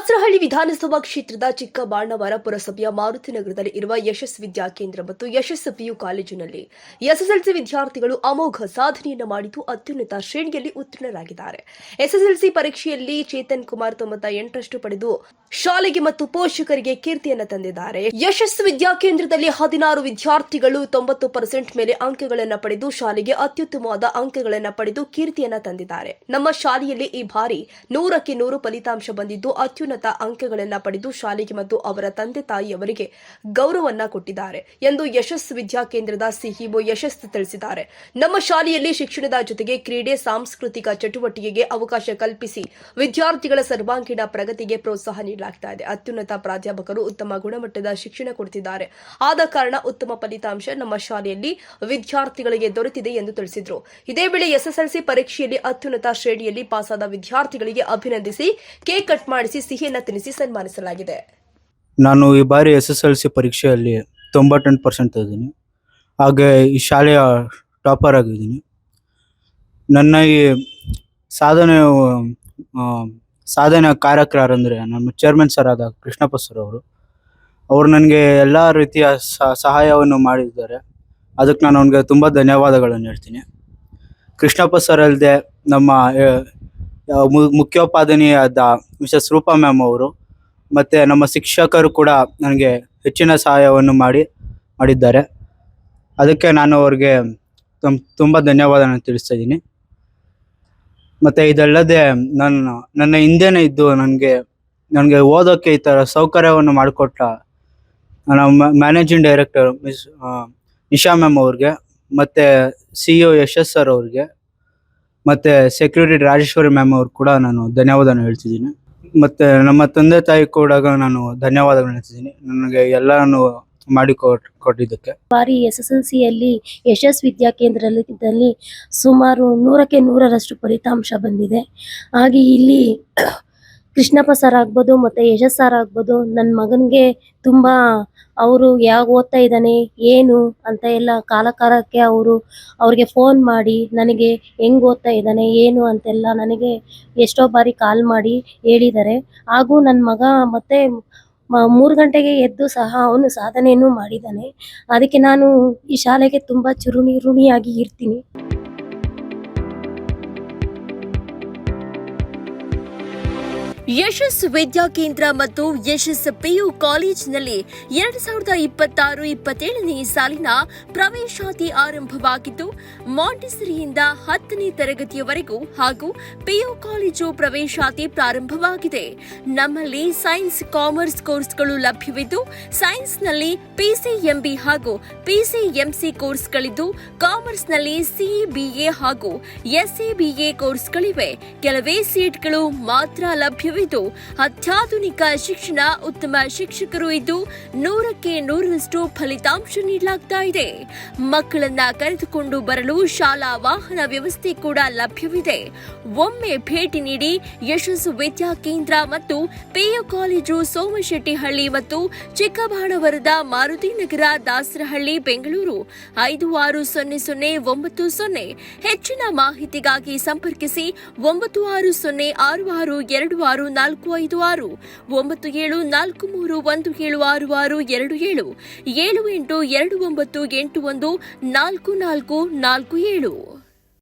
ದಾಸರಹಳ್ಳಿ ವಿಧಾನಸಭಾ ಕ್ಷೇತ್ರದ ಚಿಕ್ಕಬಾಣವರ ಪುರಸಭೆಯ ಮಾರುತಿನಗರದಲ್ಲಿ ಇರುವ ಯಶಸ್ ವಿದ್ಯಾಕೇಂದ್ರ ಮತ್ತು ಯಶಸ್ ಪಿಯು ಕಾಲೇಜಿನಲ್ಲಿ ಎಸ್ಎಸ್ಎಲ್ಸಿ ವಿದ್ಯಾರ್ಥಿಗಳು ಅಮೋಘ ಸಾಧನೆಯನ್ನು ಮಾಡಿದ್ದು ಅತ್ಯುನ್ನತ ಶ್ರೇಣಿಯಲ್ಲಿ ಉತ್ತೀರ್ಣರಾಗಿದ್ದಾರೆ. ಎಸ್ಎಸ್ಎಲ್ಸಿ ಪರೀಕ್ಷೆಯಲ್ಲಿ ಚೇತನ್ ಕುಮಾರ್ 98ರಷ್ಟು ಪಡೆದು ಶಾಲೆಗೆ ಮತ್ತು ಪೋಷಕರಿಗೆ ಕೀರ್ತಿಯನ್ನು ತಂದಿದ್ದಾರೆ. ಯಶಸ್ ವಿದ್ಯಾಕೇಂದ್ರದಲ್ಲಿ 16 ವಿದ್ಯಾರ್ಥಿಗಳು 90% ಮೇಲೆ ಅಂಕಗಳನ್ನು ಪಡೆದು ಶಾಲೆಗೆ ಅತ್ಯುತ್ತಮವಾದ ಅಂಕಗಳನ್ನು ಪಡೆದು ಕೀರ್ತಿಯನ್ನು ತಂದಿದ್ದಾರೆ. ನಮ್ಮ ಶಾಲೆಯಲ್ಲಿ ಈ ಬಾರಿ 100ಕ್ಕೆ 100 ಫಲಿತಾಂಶ ಬಂದಿದ್ದು ಅತ್ಯುನ್ನತ ಅಂಕಗಳನ್ನು ಪಡೆದು ಶಾಲೆಗೆ ಮತ್ತು ಅವರ ತಂದೆ ತಾಯಿಯವರಿಗೆ ಗೌರವವನ್ನು ಕೊಟ್ಟಿದ್ದಾರೆ ಎಂದು ಯಶಸ್ ವಿದ್ಯಾಕೇಂದ್ರದ ಸಿಇಒ ಯಶಸ್ ತಿಳಿಸಿದ್ದಾರೆ. ನಮ್ಮ ಶಾಲೆಯಲ್ಲಿ ಶಿಕ್ಷಣದ ಜೊತೆಗೆ ಕ್ರೀಡೆ, ಸಾಂಸ್ಕೃತಿಕ ಚಟುವಟಿಕೆಗೆ ಅವಕಾಶ ಕಲ್ಪಿಸಿ ವಿದ್ಯಾರ್ಥಿಗಳ ಸರ್ವಾಂಗೀಣ ಪ್ರಗತಿಗೆ ಪ್ರೋತ್ಸಾಹ ನೀಡಲಾಗ್ತಾ ಇದೆ. ಅತ್ಯುನ್ನತ ಪ್ರಾಧ್ಯಾಪಕರು ಉತ್ತಮ ಗುಣಮಟ್ಟದ ಶಿಕ್ಷಣ ಕೊಡುತ್ತಿದ್ದಾರೆ. ಆದ ಕಾರಣ ಉತ್ತಮ ಫಲಿತಾಂಶ ನಮ್ಮ ಶಾಲೆಯಲ್ಲಿ ವಿದ್ಯಾರ್ಥಿಗಳಿಗೆ ದೊರೆತಿದೆ ಎಂದು ತಿಳಿಸಿದರು. ಇದೇ ವೇಳೆ ಎಸ್ಎಸ್ಎಲ್ಸಿ ಪರೀಕ್ಷೆಯಲ್ಲಿ ಅತ್ಯುನ್ನತ ಶ್ರೇಣಿಯಲ್ಲಿ ಪಾಸಾದ ವಿದ್ಯಾರ್ಥಿಗಳಿಗೆ ಅಭಿನಂದಿಸಿ ಕೇಕ್ ಕಟ್ ಮಾಡಿಸಿ ಸಿಹಿಯನ್ನು ತಿನ್ನಿಸಿ ಸನ್ಮಾನಿಸಲಾಗಿದೆ. ನಾನು ಈ ಬಾರಿ ಎಸ್ಎಸ್ಎಲ್ಸಿ ಪರೀಕ್ಷೆಯಲ್ಲಿ 98% ತೆಗೆದಿದ್ದೀನಿ. ಹಾಗೆ ಈ ಶಾಲೆಯ ಟಾಪರ್ ಆಗಿದ್ದೀನಿ. ನನ್ನ ಈ ಸಾಧನೆ ಕಾರ್ಯಕರ್ತರಂದರೆ ನಮ್ಮ ಚೇರ್ಮನ್ ಸರ್ ಆದ ಕೃಷ್ಣಪ್ಪ ಸರ್ ಅವರು ನನಗೆ ಎಲ್ಲ ರೀತಿಯ ಸಹಾಯವನ್ನು ಮಾಡಿದ್ದಾರೆ. ಅದಕ್ಕೆ ನಾನು ಅವನಿಗೆ ತುಂಬ ಧನ್ಯವಾದಗಳನ್ನು ಹೇಳ್ತೀನಿ. ಕೃಷ್ಣಪ್ಪ ಸರ್ ಅಲ್ಲದೆ ನಮ್ಮ ಮುಖ್ಯೋಪಾಧ್ಯಾಯರಾದ ಮಿಸಸ್ ರೂಪಾ ಮ್ಯಾಮ್ ಅವರು ಮತ್ತು ನಮ್ಮ ಶಿಕ್ಷಕರು ಕೂಡ ನನಗೆ ಹೆಚ್ಚಿನ ಸಹಾಯವನ್ನು ಮಾಡಿದ್ದಾರೆ. ಅದಕ್ಕೆ ನಾನು ಅವ್ರಿಗೆ ತುಂಬ ಧನ್ಯವಾದವನ್ನು ತಿಳಿಸ್ತಾ ಇದ್ದೀನಿ. ಮತ್ತು ಇದಲ್ಲದೆ ನನ್ನ ಹಿಂದೆನೇ ಇದ್ದು ನನಗೆ ಓದೋಕ್ಕೆ ಈ ಥರ ಸೌಕರ್ಯವನ್ನು ಮಾಡಿಕೊಟ್ಟ ನಮ್ಮ managing director miss Nisha ma'am ಅವ್ರಿಗೆ, ಮತ್ತು CEO ಯಶಸ್ ಸರ್ ಅವ್ರಿಗೆ, ಮತ್ತು ಸೆಕ್ಯೂರಿಟಿ ರಾಜೇಶ್ವರಿ ಮ್ಯಾಮ್ ಅವ್ರು ಕೂಡ ನಾನು ಧನ್ಯವಾದವನ್ನು ಹೇಳ್ತಿದ್ದೀನಿ. ಮತ್ತು ನಮ್ಮ ತಂದೆ ತಾಯಿ ಕೂಡ ನಾನು ಧನ್ಯವಾದಗಳು ಹೇಳ್ತಿದ್ದೀನಿ, ನನಗೆ ಎಲ್ಲನೂ ಮಾಡಿಕೊಟ್ಟಿದ್ದಕ್ಕೆ. ಬಾರಿ SSLCಯಲ್ಲಿ ಯಶಸ್ ವಿದ್ಯಾಕೇಂದ್ರದಲ್ಲಿ ಸುಮಾರು 100ಕ್ಕೆ 100ರಷ್ಟು ಫಲಿತಾಂಶ ಬಂದಿದೆ. ಹಾಗೆ ಇಲ್ಲಿ ಕೃಷ್ಣಪ್ಪ ಸರ್ ಆಗ್ಬೋದು ಮತ್ತು ಯಶಸ್ ಸರ್ ಆಗ್ಬೋದು ನನ್ನ ಮಗನಿಗೆ ತುಂಬ ಅವರು ಯಾವಾಗ ಓದ್ತಾ ಇದ್ದಾನೆ ಏನು ಅಂತ ಎಲ್ಲ ಕಾಲಕ್ಕೆ ಅವ್ರಿಗೆ ಫೋನ್ ಮಾಡಿ ನನಗೆ ಹೆಂಗೆ ಓದ್ತಾ ಇದ್ದಾನೆ ಏನು ಅಂತೆಲ್ಲ ನನಗೆ ಎಷ್ಟೋ ಬಾರಿ ಕಾಲ್ ಮಾಡಿ ಹೇಳಿದ್ದಾರೆ. ಹಾಗೂ ನನ್ನ ಮಗ ಮತ್ತೆ 3 ಗಂಟೆಗೆ ಎದ್ದು ಸಹ ಅವನು ಸಾಧನೆಯನ್ನು ಮಾಡಿದ್ದಾನೆ. ಅದಕ್ಕೆ ನಾನು ಈ ಶಾಲೆಗೆ ತುಂಬ ಋಣಿಯಾಗಿ ಇರ್ತೀನಿ. ಯಶಸ್ ವಿದ್ಯಾಕೇಂದ್ರ ಮತ್ತು ಯಶಸ್ ಪಿಯು ಕಾಲೇಜಿನಲ್ಲಿ 2026-27ನೇ ಸಾಲಿನ ಪ್ರವೇಶಾತಿ ಆರಂಭವಾಗಿದ್ದು ಮಾಂಟೆಸರಿಯಿಂದ 10ನೇ ತರಗತಿಯವರೆಗೂ ಹಾಗೂ ಪಿಯು ಕಾಲೇಜು ಪ್ರವೇಶಾತಿ ಪ್ರಾರಂಭವಾಗಿದೆ. ನಮ್ಮಲ್ಲಿ ಸೈನ್ಸ್, ಕಾಮರ್ಸ್ ಕೋರ್ಸ್ಗಳು ಲಭ್ಯವಿದ್ದು ಸೈನ್ಸ್ನಲ್ಲಿ PCMB ಹಾಗೂ PCMC ಕೋರ್ಸ್ಗಳಿದ್ದು ಕಾಮರ್ಸ್ನಲ್ಲಿ CBA ಹಾಗೂ SABA ಕೋರ್ಸ್ಗಳಿವೆ. ಕೆಲವೇ ಸೀಟ್ಗಳು ಮಾತ್ರ ಲಭ್ಯವಿದ್ದು ಅತ್ಯಾಧುನಿಕ ಶಿಕ್ಷಣ, ಉತ್ತಮ ಶಿಕ್ಷಕರು ಇದ್ದು 100ಕ್ಕೆ 100ರಷ್ಟು ಫಲಿತಾಂಶ ನೀಡಲಾಗ್ತಾ ಇದೆ. ಮಕ್ಕಳನ್ನ ಕರೆದುಕೊಂಡು ಬರಲು ಶಾಲಾ ವಾಹನ ವ್ಯವಸ್ಥೆ ಕೂಡ ಲಭ್ಯವಿದೆ. ಒಮ್ಮೆ ಭೇಟಿ ನೀಡಿ. ಯಶಸ್ ವಿದ್ಯಾಕೇಂದ್ರ ಮತ್ತು ಪಿಯು ಕಾಲೇಜು ಸೋಮಶೆಟ್ಟಿಹಳ್ಳಿ ಮತ್ತು ಚಿಕ್ಕಬಾಣವರದ ಮಾರುತಿನಗರ, ದಾಸರಹಳ್ಳಿ, ಬೆಂಗಳೂರು 560090. ಹೆಚ್ಚಿನ ಮಾಹಿತಿಗಾಗಿ ಸಂಪರ್ಕಿಸಿ 9606626456 9743176627 7829814447.